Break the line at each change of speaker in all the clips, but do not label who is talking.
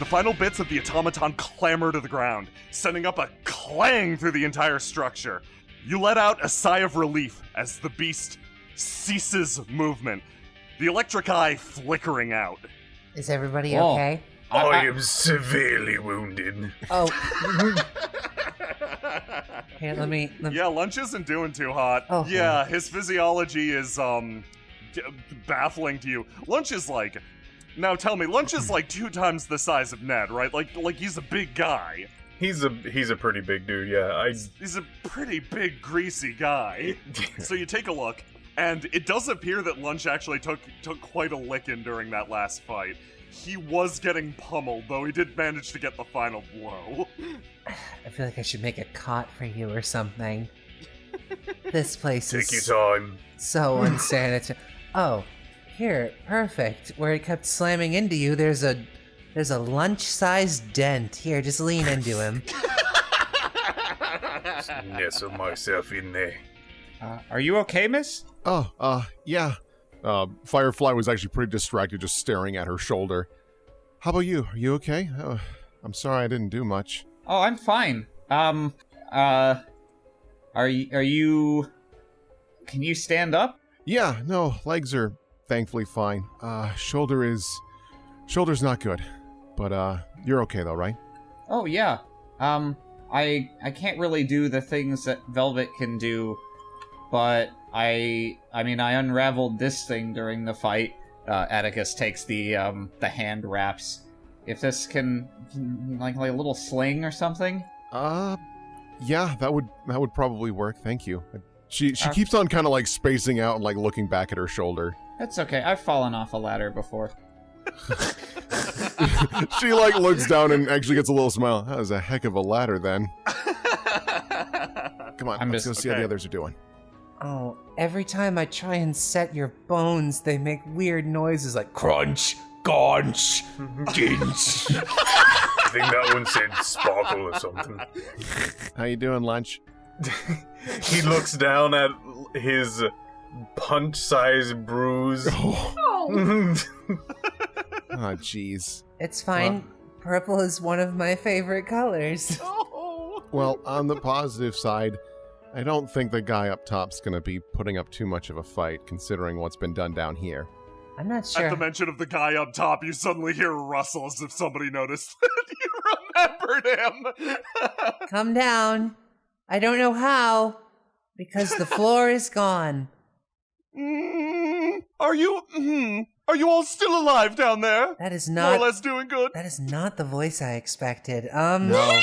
The final bits of the automaton clamber to the ground, sending up a clang through the entire structure. You let out a sigh of relief as the beast ceases movement, the electric eye flickering out.
Is everybody okay?
I am severely wounded.
Oh. Here, let me...
Yeah, Lunch isn't doing too hot.
Oh,
yeah, his physiology is, baffling to you. Lunch is like... Now tell me, Lunch is like 2 times the size of Ned, right? Like he's a big guy.
He's a pretty big dude, yeah.
He's a pretty big, greasy guy. So you take a look, and it does appear that Lunch actually took quite a licking during that last fight. He was getting pummeled, though he did manage to get the final blow.
I feel like I should make a cot for you or something. This place is...
Take your time.
So unsanitary. Oh, here, perfect. Where it kept slamming into you, there's a lunch-sized dent. Here, just lean into him.
Just nestle myself in there.
Are you okay, miss?
Yeah. Firefly was actually pretty distracted, just staring at her shoulder. How about you? Are you okay? I'm sorry I didn't do much.
Oh, I'm fine. Are you... Can you stand up?
Yeah, no, legs are thankfully fine. Shoulder's not good. But, you're okay though, right?
Oh, yeah. I can't really do the things that Velvet can do, but I unraveled this thing during the fight. Atticus takes the hand wraps. If this can, like a little sling or something?
Yeah, that would probably work, thank you. She keeps on kind of like spacing out and like looking back at her shoulder.
That's okay, I've fallen off a ladder before.
She like looks down and actually gets a little smile. That was a heck of a ladder then. Come on, let's go see how the others are doing.
Oh, every time I try and set your bones, they make weird noises like crunch, gonch, ginch.
I think that one said sparkle or something.
How you doing, Lunch?
He looks down at his punch-sized bruise.
Oh, jeez.
It's fine. Purple is one of my favorite colors.
Well, on the positive side, I don't think the guy up top's gonna be putting up too much of a fight, considering what's been done down here.
I'm not sure.
At the mention of the guy up top, you suddenly hear a rustle as if somebody noticed that you remembered him.
Come down. I don't know how, because the floor is gone.
Are you all still alive down there?
That is
More
not...
or less doing good?
That is not the voice I expected.
No.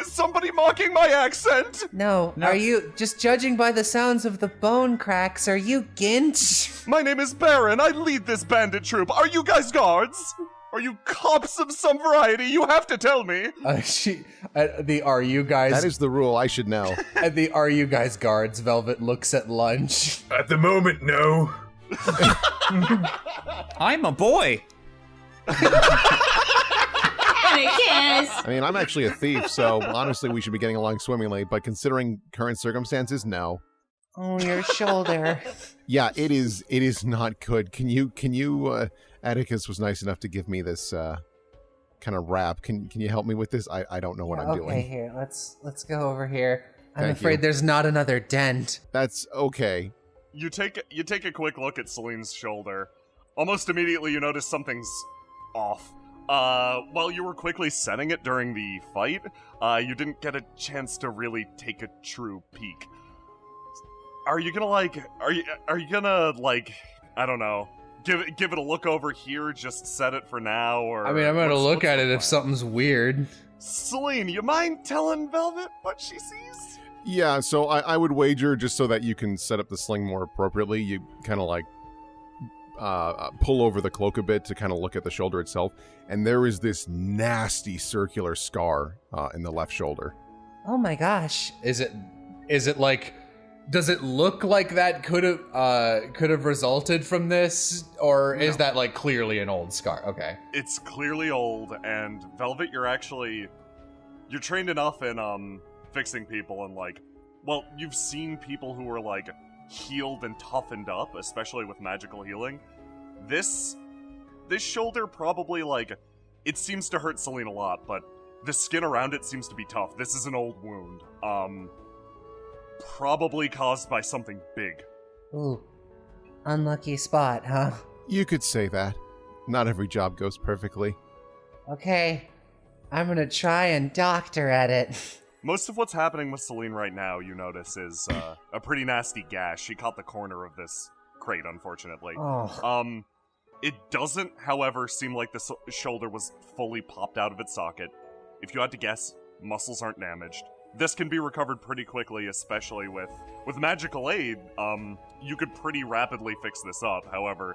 Is somebody mocking my accent?
No. Are you, just judging by the sounds of the bone cracks, are you Ginch?
My name is Baron. I lead this bandit troop. Are you guys guards? Are you cops of some variety? You have to tell me.
The are you guys...
That is the rule, I should know.
At the are you guys guards, Velvet looks at Lunch.
At the moment, no.
I'm a boy.
I mean, I'm actually a thief, so honestly we should be getting along swimmingly, but considering current circumstances, no.
Oh, your shoulder.
Yeah, it is not good. Can you, Atticus was nice enough to give me this, kind of wrap. Can you help me with this? I don't know what I'm doing.
Okay, here, let's go over here. I'm
Thank
afraid
you.
There's not another dent.
That's okay.
You take a quick look at Celine's shoulder. Almost immediately you notice something's off. While you were quickly setting it during the fight, you didn't get a chance to really take a true peek. Are you gonna I don't know, give it a look over here, just set it for now, or...
I mean, I'm gonna look at it if something's weird.
Celine, you mind telling Velvet what she sees?
Yeah, so I would wager, just so that you can set up the sling more appropriately, you kind of like pull over the cloak a bit to kind of look at the shoulder itself, and there is this nasty circular scar in the left shoulder.
Oh my gosh.
Is it like, does it look like that could have resulted from this, or is that like clearly an old scar? Okay.
It's clearly old, and Velvet, you're trained enough in fixing people, and you've seen people who are healed and toughened up, especially with magical healing. This shoulder probably it seems to hurt Celine a lot, but the skin around it seems to be tough. This is an old wound. Probably caused by something big.
Ooh, unlucky spot, huh?
You could say that. Not every job goes perfectly.
Okay, I'm gonna try and doctor at it.
Most of what's happening with Celine right now, you notice, is a pretty nasty gash. She caught the corner of this crate, unfortunately.
Oh.
It doesn't, however, seem like the shoulder was fully popped out of its socket. If you had to guess, muscles aren't damaged. This can be recovered pretty quickly, especially with magical aid. You could pretty rapidly fix this up. However,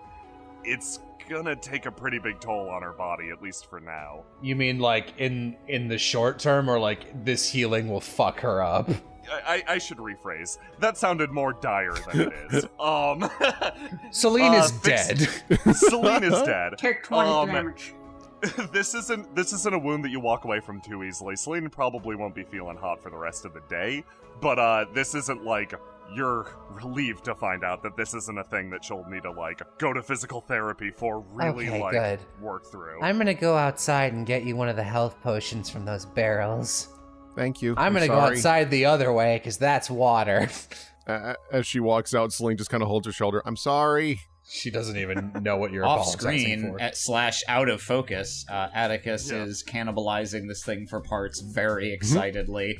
it's gonna take a pretty big toll on her body, at least for now.
You mean like in the short term, or like this healing will fuck her up?
I should rephrase. That sounded more dire than it is.
Celine is dead.
Celine is dead.
Take 20 damage.
This isn't a wound that you walk away from too easily. Celine probably won't be feeling hot for the rest of the day, but this isn't like you're relieved to find out that this isn't a thing that she'll need to like go to physical therapy for really
Okay,
like
good.
work through.
I'm gonna go outside and get you one of the health potions from those barrels.
Thank you.
I'm gonna go
sorry.
outside the other way, because that's water.
As she walks out, Celine just kind of holds her shoulder. I'm sorry.
She doesn't even know what you're
Off
apologizing
screen
for.
/ out of focus, Atticus is cannibalizing this thing for parts very excitedly.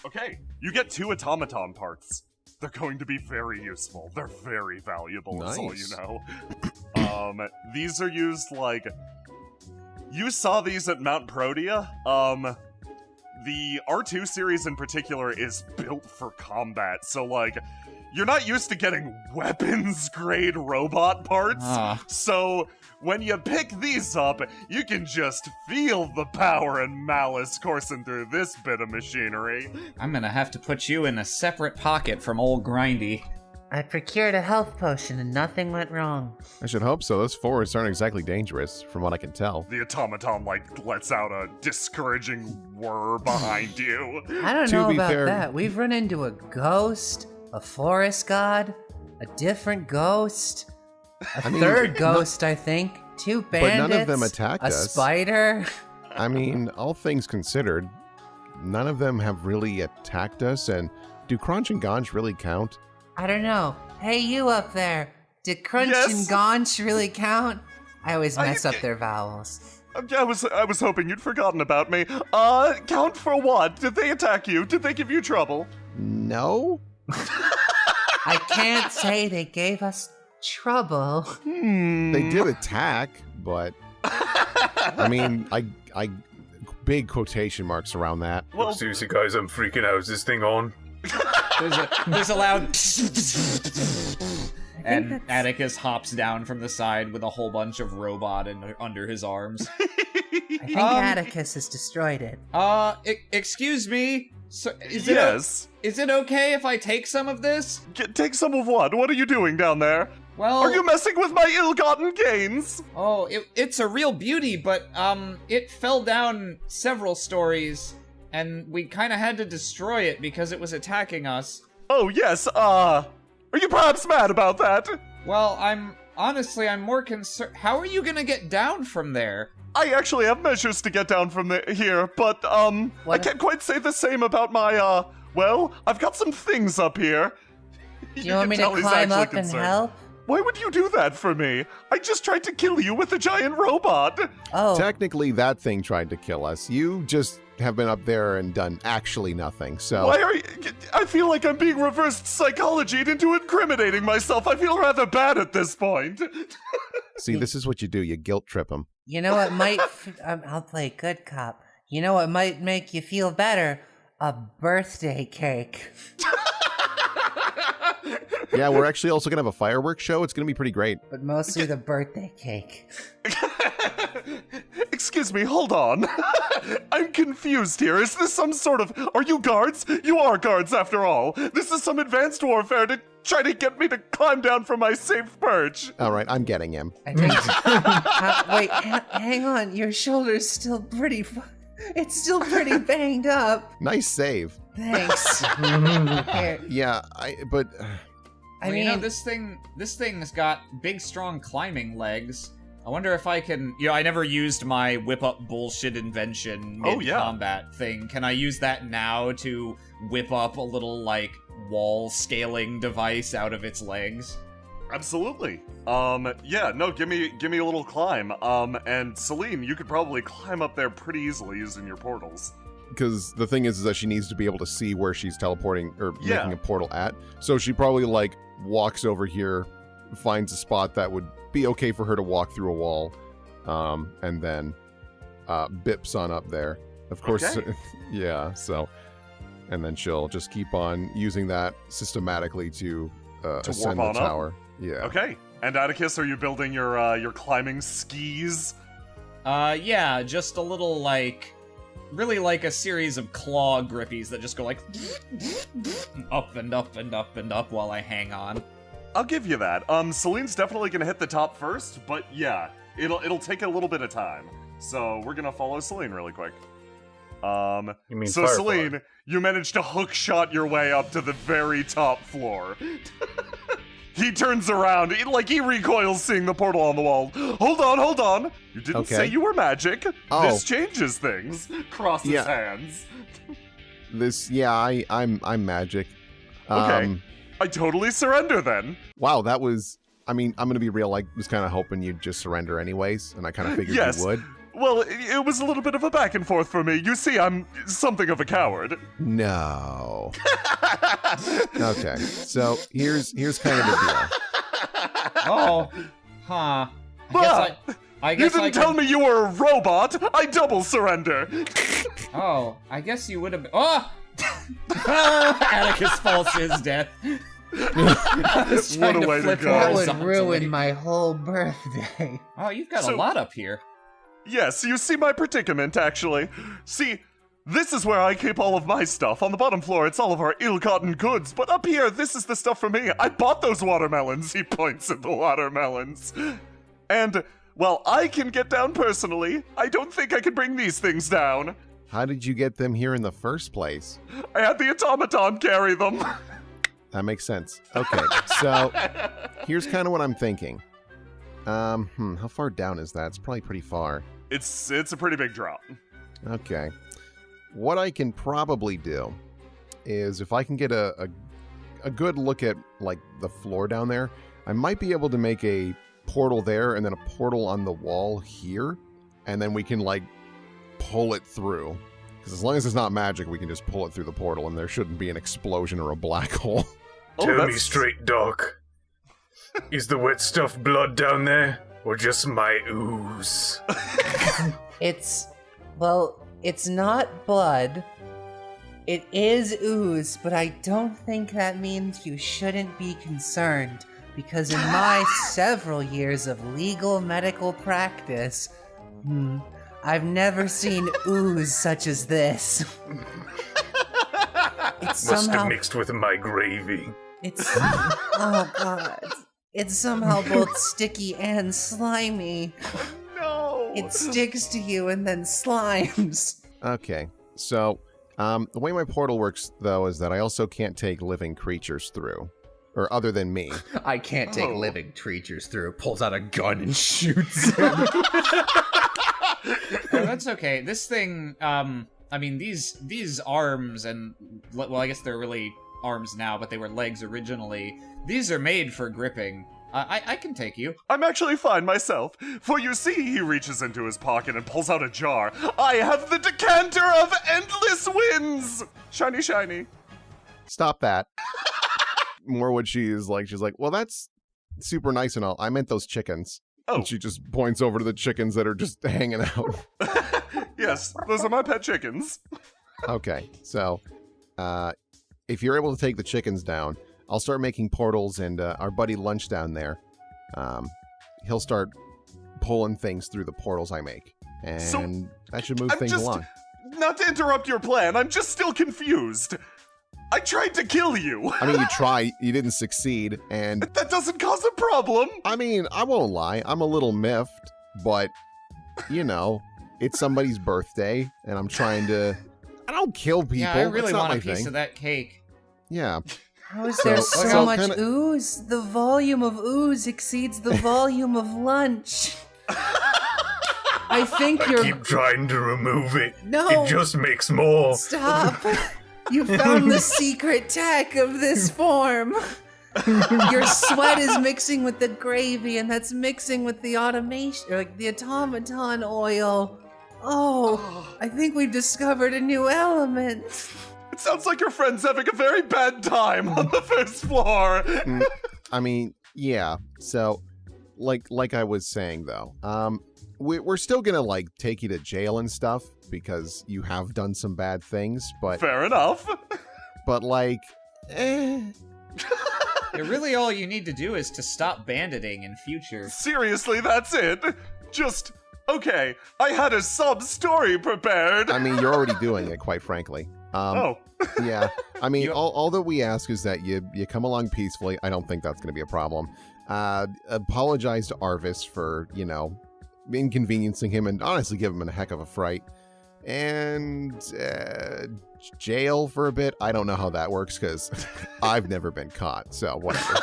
Okay, you get 2 automaton parts. They're going to be very useful. They're very valuable, is all you
Nice.
know. These are used like... You saw these at Mount Protea. The R2 series in particular is built for combat, so like... You're not used to getting weapons-grade robot parts, so when you pick these up, you can just feel the power and malice coursing through this bit of machinery.
I'm gonna have to put you in a separate pocket from old Grindy.
I procured a health potion and nothing went wrong.
I should hope so. Those forests aren't exactly dangerous, from what I can tell.
The automaton, like, lets out a discouraging whir behind you.
I don't
To
know
be
about
fair-
that. We've run into a ghost, a forest god, a different ghost, a third ghost, I think, 2 bandits,
none of them attacked
a
us.
spider.
I mean, all things considered, none of them have really attacked us, and do Crunch and Ganj really count?
I don't know. Hey, you up there. Did Crunch
Yes?
and Gaunch really count? I always mess up their vowels.
I was hoping you'd forgotten about me. Count for what? Did they attack you? Did they give you trouble?
No?
I can't say they gave us trouble.
They did attack, but I mean, I big quotation marks around that.
Well,
Seriously, guys, I'm freaking out. Is this thing on?
There's a loud... and
that's-
Atticus hops down from the side with a whole bunch of robot under his arms.
I think Atticus has destroyed it.
Excuse me? So, is
yes.
Is it okay if I take some of this?
Take some of what? What are you doing down there?
Well...
Are you messing with my ill-gotten gains?
Oh, it's a real beauty, but, it fell down several stories, and we kinda had to destroy it because it was attacking us.
Oh, yes, are you perhaps mad about that?
Well, I'm more concerned... How are you gonna get down from there?
I actually have measures to get down from here, but, I can't quite say the same about my, well, I've got some things up here.
Do you want me to climb up and help?
Why would you do that for me? I just tried to kill you with a giant robot.
Oh,
Technically, that thing tried to kill us. You just have been up there and done actually nothing, so...
Why are you... I feel like I'm being reversed psychologied into incriminating myself. I feel rather bad at this point.
See, this is what you do. You guilt trip them.
you know what might... I'll play good cop. You know what might make you feel better? A birthday cake.
Yeah, we're actually also going to have a fireworks show. It's going to be pretty great.
But mostly the birthday cake.
Excuse me, hold on. I'm confused here. Is this some sort of... Are you guards? You are guards, after all. This is some advanced warfare to try to get me to climb down from my safe perch.
All right, I'm getting him.
I think... wait, hang on. Your shoulder's still pretty... It's still pretty banged up.
Nice save.
Thanks. Here,
Yeah,
I
Well,
mean...
you know, this thing's got big, strong climbing legs. I wonder if I can... I never used my whip-up bullshit invention mid-combat thing. Can I use that now to whip up a little, wall-scaling device out of its legs?
Absolutely. Give me a little climb. And Celine, you could probably climb up there pretty easily using your portals.
Because the thing is that she needs to be able to see where she's teleporting or making a portal at. So she probably walks over here, finds a spot that would be okay for her to walk through a wall, and then bips on up there. Of course,
okay.
Yeah. So, and then she'll just keep on using that systematically to ascend the tower. Yeah.
Okay. And Atticus, are you building your climbing skis?
Yeah, just a little really like a series of claw grippies that just go up and up and up and up while I hang on.
I'll give you that. Celine's definitely gonna hit the top first, but yeah, it'll take a little bit of time. So we're gonna follow Celine really quick.
You mean
so
Firefly?
Celine, you managed to hook shot your way up to the very top floor. He turns around, he recoils seeing the portal on the wall. Hold on. You didn't say you were magic.
Oh.
This changes things. Crosses hands.
I'm magic.
Okay. I totally surrender then.
Wow, that was... I'm gonna be real, was kind of hoping you'd just surrender anyways, and I kind of figured you would.
Well, it was a little bit of a back and forth for me. You see, I'm something of a coward.
No. Okay, so here's kind of the deal.
Oh, huh. I guess
you didn't tell me you were a robot. I double surrender.
Oh, I guess you would have been... Oh! Atticus falls to his death.
What a way to go.
That would ruin my whole birthday.
Oh, you've got a lot up here.
Yes, you see my predicament, actually. See, this is where I keep all of my stuff. On the bottom floor, it's all of our ill-gotten goods. But up here, this is the stuff for me. I bought those watermelons. He points at the watermelons. And, well, I can get down personally. I don't think I can bring these things down.
How did you get them here in the first place?
I had the automaton carry them.
That makes sense. Okay, so here's kind of what I'm thinking. How far down is that? It's probably pretty far.
It's a pretty big drop.
Okay. What I can probably do is if I can get a good look at the floor down there, I might be able to make a portal there and then a portal on the wall here, and then we can pull it through. Because as long as it's not magic, we can just pull it through the portal and there shouldn't be an explosion or a black hole.
Tell me straight, Doc. Is the wet stuff blood down there? Or just my ooze?
It's not blood. It is ooze, but I don't think that means you shouldn't be concerned, because in my several years of legal medical practice, I've never seen ooze such as this.
Must have mixed with my gravy.
Oh god. It's somehow both sticky and slimy.
No!
It sticks to you and then slimes.
Okay, so the way my portal works, though, is that I also can't take living creatures through. Or other than me.
I can't take living creatures through. Pulls out a gun and shoots him.
Oh, that's okay. This thing, these arms and... Well, I guess they're really arms now, but they were legs originally. These are made for gripping. I can take you.
I'm actually fine myself, for you see, he reaches into his pocket and pulls out a jar. I have the decanter of endless winds! Shiny, shiny.
Stop that. More what she's like, well, that's super nice and all. I meant those chickens.
Oh.
And she just points over to the chickens that are just hanging out.
Yes, those are my pet chickens.
Okay, so if you're able to take the chickens down, I'll start making portals, and our buddy Lunch down there, he'll start pulling things through the portals I make. And that should move things along.
Not to interrupt your plan, I'm just still confused. I tried to kill you.
I mean, you tried, you didn't succeed, and...
That doesn't cause a problem.
I mean, I won't lie, I'm a little miffed, but, it's somebody's birthday, and I'm trying to... I don't kill people.
Yeah, I really want a
piece
of that cake.
Yeah.
How is there so much ooze? The volume of ooze exceeds the volume of lunch. I think you're...
Keep trying to remove it.
No!
It just makes more.
Stop! You found the secret tech of this form. Your sweat is mixing with the gravy, and that's mixing with the automation, like the automaton oil. Oh, I think we've discovered a new element.
It sounds like your friend's having a very bad time on the first floor.
I mean, yeah. So, like I was saying though, we're still gonna like take you to jail and stuff because you have done some bad things, but
Fair enough.
but like,
Really, all you need to do is to stop banditing in future.
Seriously, that's it. Just, okay, I had a sub-story prepared.
I mean, you're already doing it, quite frankly.
Oh.
Yeah. I mean,
You-
all that we ask is that you come along peacefully. I don't think that's going to be a problem. Apologize to Arvis for, inconveniencing him and honestly give him a heck of a fright. And jail for a bit. I don't know how that works because I've never been caught. So whatever.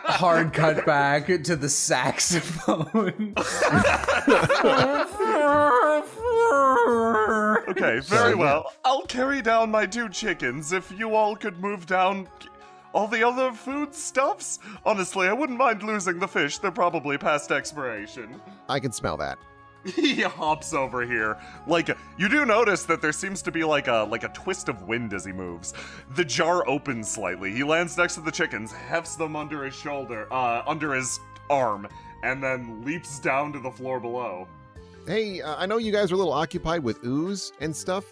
Hard cut back to the saxophone.
Okay, very well. I'll carry down my 2 chickens if you all could move down all the other food stuffs. Honestly, I wouldn't mind losing the fish. They're probably past expiration.
I can smell that.
He hops over here. Like, you do notice that there seems to be like a twist of wind as he moves. The jar opens slightly. He lands next to the chickens, hefts them under his shoulder, under his arm, and then leaps down to the floor below.
Hey, I know you guys are a little occupied with ooze and stuff.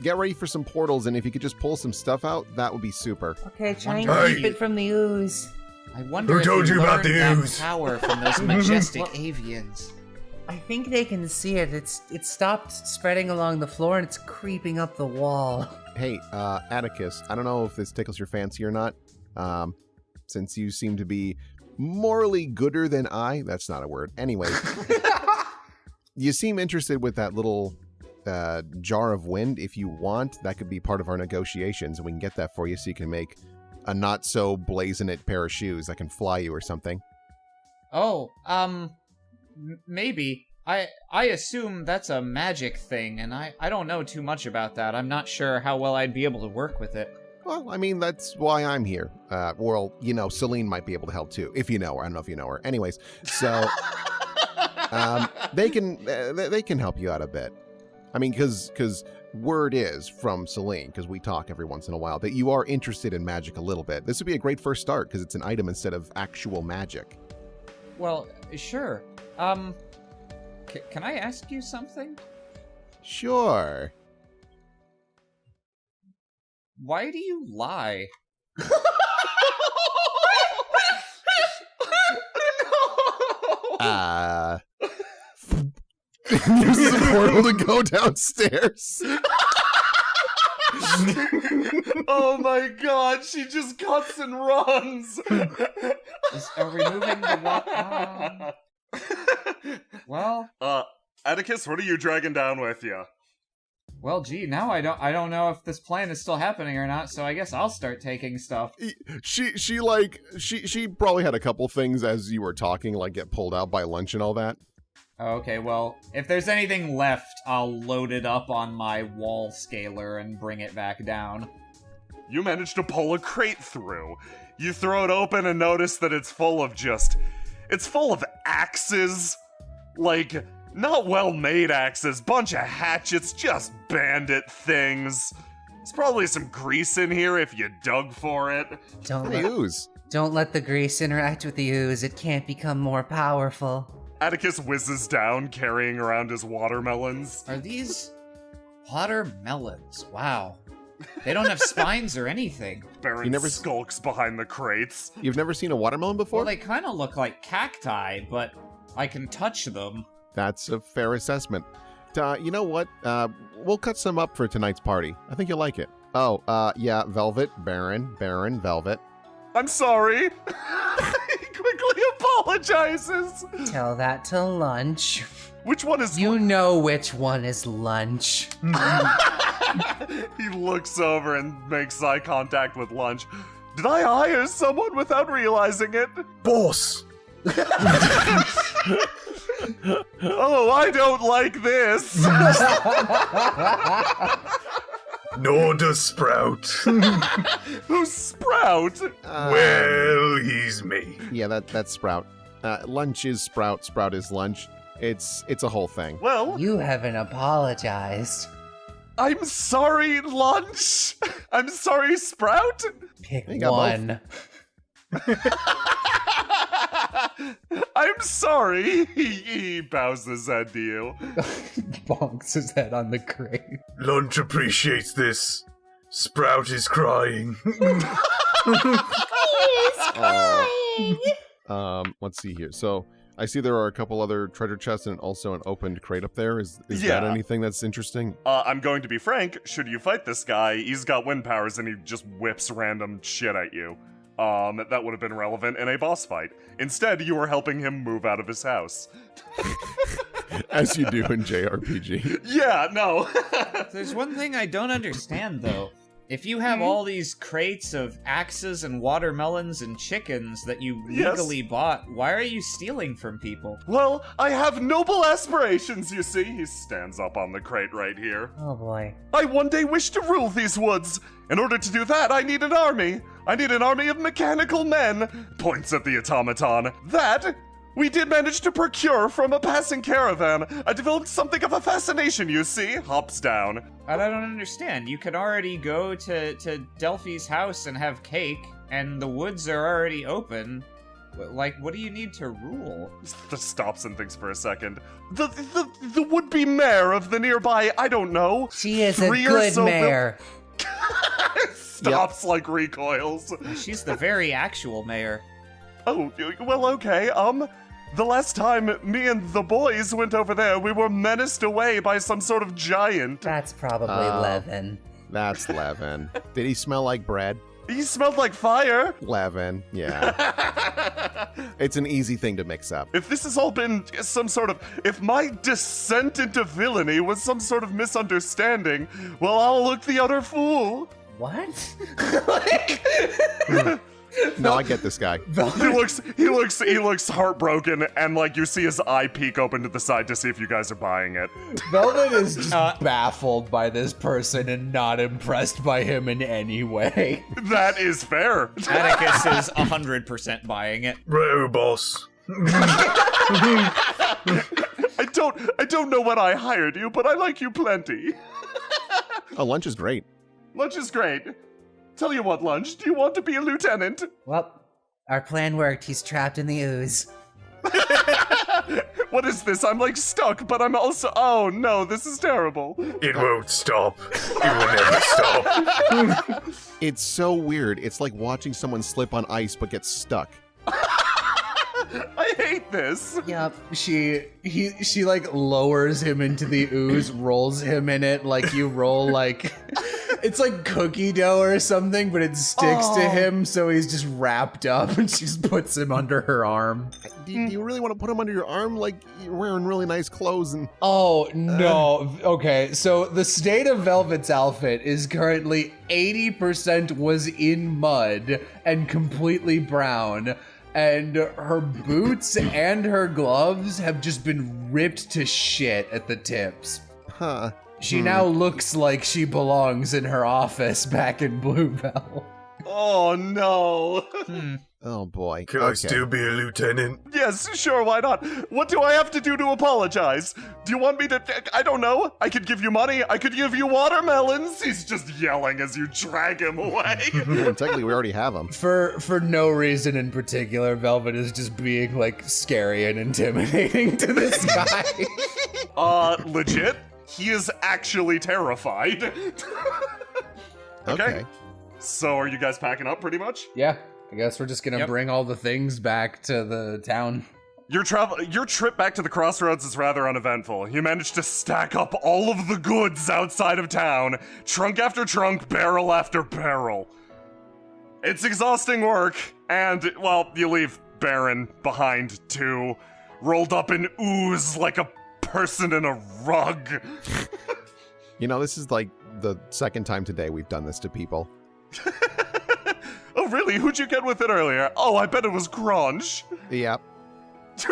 Get ready for some portals, and if you could just pull some stuff out, that would be super.
Okay, try and
Hey.
keep it from the ooze.
I wonder
Who
if
told you about
learned
the
that
ooze?
power from those majestic avians.
I think they can see it. It stopped spreading along the floor and it's creeping up the wall.
Hey, Atticus, I don't know if this tickles your fancy or not, since you seem to be morally gooder than I. That's not a word. Anyway, you seem interested with that little jar of wind. If you want, that could be part of our negotiations, and we can get that for you so you can make a not-so-blazonate pair of shoes that can fly you or something.
Oh, maybe. I assume that's a magic thing, and I don't know too much about that. I'm not sure how well I'd be able to work with it.
Well, I mean, that's why I'm here. Well, Celine might be able to help too, if you know her. I don't know if you know her. Anyways, so they can help you out a bit. I mean, because word is from Celine, because we talk every once in a while, that you are interested in magic a little bit. This would be a great first start because it's an item instead of actual magic.
Well, sure. Can I ask you something?
Sure.
Why do you lie?
Uses a portal to go downstairs.
Oh my god, she just cuts and runs!
Are we moving the Well,
Atticus, what are you dragging down with you?
well, gee, now I don't know if this plan is still happening or not, so I guess I'll start taking stuff.
She probably had a couple things as you were talking, like get pulled out by lunch and all that.
Okay, well, if there's anything left, I'll load it up on my wall scaler and bring it back down.
You managed to pull a crate through. You throw it open and notice that it's full of axes. Like, not well-made axes, bunch of hatchets, just bandit things. There's probably some grease in here if you dug for it.
Hey, ooze.
Don't let the grease interact with the ooze. It can't become more powerful.
Atticus whizzes down, carrying around his watermelons.
Are these watermelons? Wow. They don't have spines or anything.
Baron skulks behind the crates.
You've never seen a watermelon before?
Well, they kind of look like cacti, but I can touch them.
That's a fair assessment. You know what? We'll cut some up for tonight's party. I think you'll like it. Oh, yeah, Velvet, Baron, Velvet.
I'm sorry. He quickly apologizes.
Tell that to Lunch.
Which one is
You know which one is Lunch.
He looks over and makes eye contact with Lunch. Did I hire someone without realizing it?
Boss,
Oh, I don't like this.
Nor does Sprout.
Who's Sprout?
Well, he's me.
Yeah, that's Sprout. Lunch is Sprout. Sprout is lunch. It's a whole thing.
Well,
You haven't apologized.
I'm sorry, Lunch. I'm sorry, Sprout.
Pick
You got
one.
I'm sorry. He bows his head to you.
Bonks his head on the crate.
Lunch appreciates this. Sprout is crying.
Let's see here. So I see there are a couple other treasure chests and also an opened crate up there. Is
Yeah.
that anything that's interesting?
I'm going to be frank. Should you fight this guy, he's got wind powers and he just whips random shit at you. That would have been relevant in a boss fight. Instead, you are helping him move out of his house.
As you do in JRPG.
Yeah, no.
There's one thing I don't understand, though. If you have all these crates of axes and watermelons and chickens that you
Yes.
legally bought, why are you stealing from people?
Well, I have noble aspirations, you see. He stands up on the crate right here.
Oh boy.
I one day wish to rule these woods. In order to do that, I need an army. I need an army of mechanical men. Points at the automaton. That we did manage to procure from a passing caravan. I developed something of a fascination, you see. Hops down.
I don't understand. You can already go to Delphi's house and have cake, and the woods are already open. Like, what do you need to rule?
Just stops and thinks for a second. The would-be mayor of the nearby, I don't know.
She is a
3 or
good
so
mayor.
Stops like recoils.
She's the very actual mayor.
Oh, well, okay, the last time me and the boys went over there, we were menaced away by some sort of giant.
That's probably Levin.
That's Levin. Did he smell like bread?
He smelled like fire.
Levin, yeah. It's an easy thing to mix up.
If this has all been some sort of, if my descent into villainy was some sort of misunderstanding, well, I'll look the utter fool.
What?
No, I get this guy.
He looks heartbroken, and like you see his eye peek open to the side to see if you guys are buying it.
Velvet is just baffled by this person and not impressed by him in any way.
That is fair.
Atticus is 100% buying it.
Right, boss.
I don't know when I hired you, but I like you plenty.
Oh, lunch is great.
Lunch is great. Tell you what, Lunch, do you want to be a lieutenant?
Well, our plan worked. He's trapped in the ooze.
What is this? I'm like stuck, but I'm also. Oh no, this is terrible.
It won't stop. It will never stop.
It's so weird. It's like watching someone slip on ice but get stuck.
I hate this.
Yup.
She like lowers him into the ooze, rolls him in it like you roll like it's like cookie dough or something, but it sticks to him, so he's just wrapped up, and she just puts him under her arm.
Do you really want to put him under your arm? Like, you're wearing really nice clothes and...
Oh, no. Okay, so the state of Velvet's outfit is currently 80% was in mud and completely brown. And her boots and her gloves have just been ripped to shit at the tips.
Huh.
She now looks like she belongs in her office back in Bluebell.
Oh no.
Oh, boy.
Can I still be a lieutenant?
Yes, sure, why not? What do I have to do to apologize? Do you want me to... I don't know. I could give you money. I could give you watermelons. He's just yelling as you drag him away.
Well, technically, we already have him.
For no reason in particular, Velvet is just being, like, scary and intimidating to this guy.
Legit? He is actually terrified.
Okay.
So are you guys packing up pretty much?
Yeah, I guess we're just gonna bring all the things back to the town.
Your trip back to the crossroads is rather uneventful. You managed to stack up all of the goods outside of town, trunk after trunk, barrel after barrel. It's exhausting work, and, well, you leave Baron behind too, rolled up in ooze like a person in a rug.
You know, this is like the second time today we've done this to people.
Oh, really? Who'd you get with it earlier? Oh, I bet it was Grange.
Yep.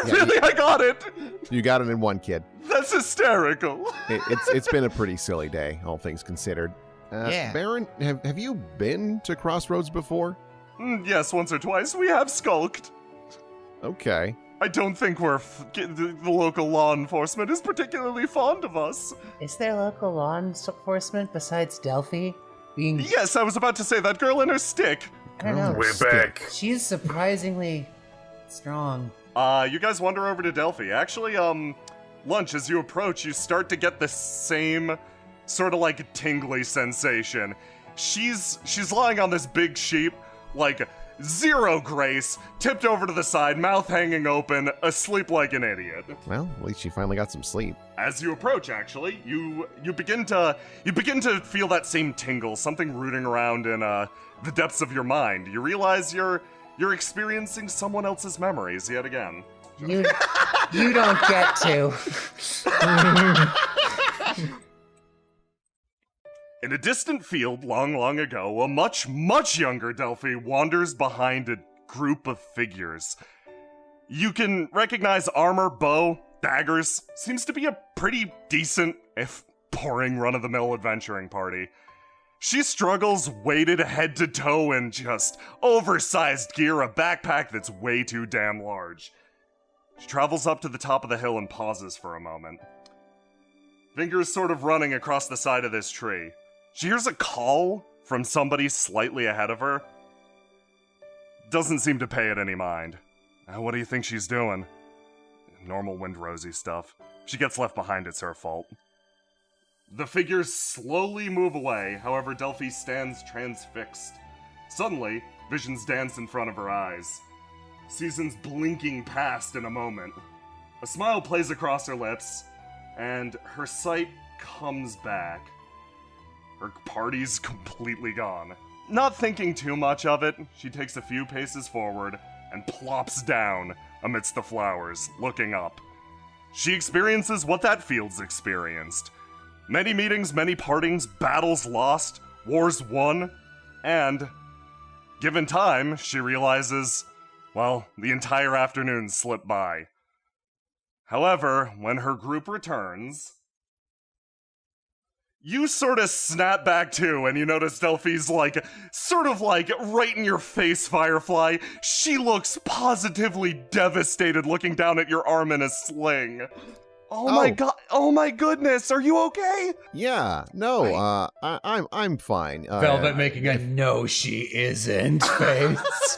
Really, I got it!
You got it in one, kid.
That's hysterical.
It's been a pretty silly day, all things considered.
Yeah.
Baron, have you been to Crossroads before?
Yes, once or twice. We have skulked.
Okay.
I don't think the local law enforcement is particularly fond of us.
Is there local law enforcement besides Delphi? Being,
Yes, I was about to say that girl and her stick.
I don't know.
We're back.
She's surprisingly strong.
You guys wander over to Delphi. Actually, Lunch, as you approach, you start to get the same sort of like tingly sensation. She's lying on this big sheep, like zero grace, tipped over to the side, mouth hanging open, asleep like an idiot.
Well, at least she finally got some sleep.
As you approach, actually, you begin to feel that same tingle, something rooting around in the depths of your mind. You realize you're experiencing someone else's memories yet again.
You don't get to.
In a distant field long, long ago, a much, much younger Delphi wanders behind a group of figures. You can recognize armor, bow, daggers. Seems to be a pretty decent, if boring, run-of-the-mill adventuring party. She struggles weighted head to toe in just oversized gear, a backpack that's way too damn large. She travels up to the top of the hill and pauses for a moment. Fingers sort of running across the side of this tree. She hears a call from somebody slightly ahead of her. Doesn't seem to pay it any mind. What do you think she's doing? Normal Windrosey stuff. She gets left behind, it's her fault. The figures slowly move away, however Delphi stands transfixed. Suddenly, visions dance in front of her eyes. Seasons blinking past in a moment. A smile plays across her lips, and her sight comes back. Her party's completely gone. Not thinking too much of it, she takes a few paces forward and plops down amidst the flowers, looking up. She experiences what that field's experienced. Many meetings, many partings, battles lost, wars won, and, given time, she realizes, well, the entire afternoon slipped by. However, when her group returns, you sort of snap back too, and you notice Delphi's sort of right in your face, Firefly. She looks positively devastated looking down at your arm in a sling. Oh my god, oh my goodness, are you okay?
Yeah, no, I'm fine.
Velvet making a no she isn't face.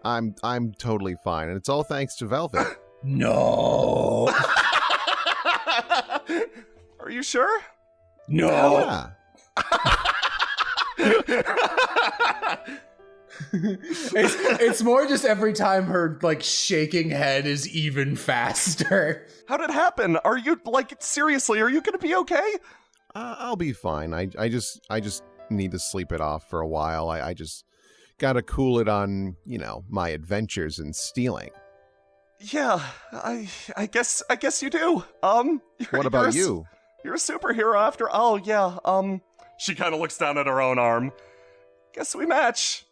I'm totally fine, and it's all thanks to Velvet.
No.
Are you sure?
No.
Yeah.
It's more just every time her shaking head is even faster.
How'd it happen? Are you seriously? Are you gonna be okay?
I'll be fine. I just need to sleep it off for a while. I just gotta cool it on, my adventures in stealing.
Yeah, I guess you do.
What about you?
You're a superhero after. Oh yeah. She kind of looks down at her own arm. Guess we match.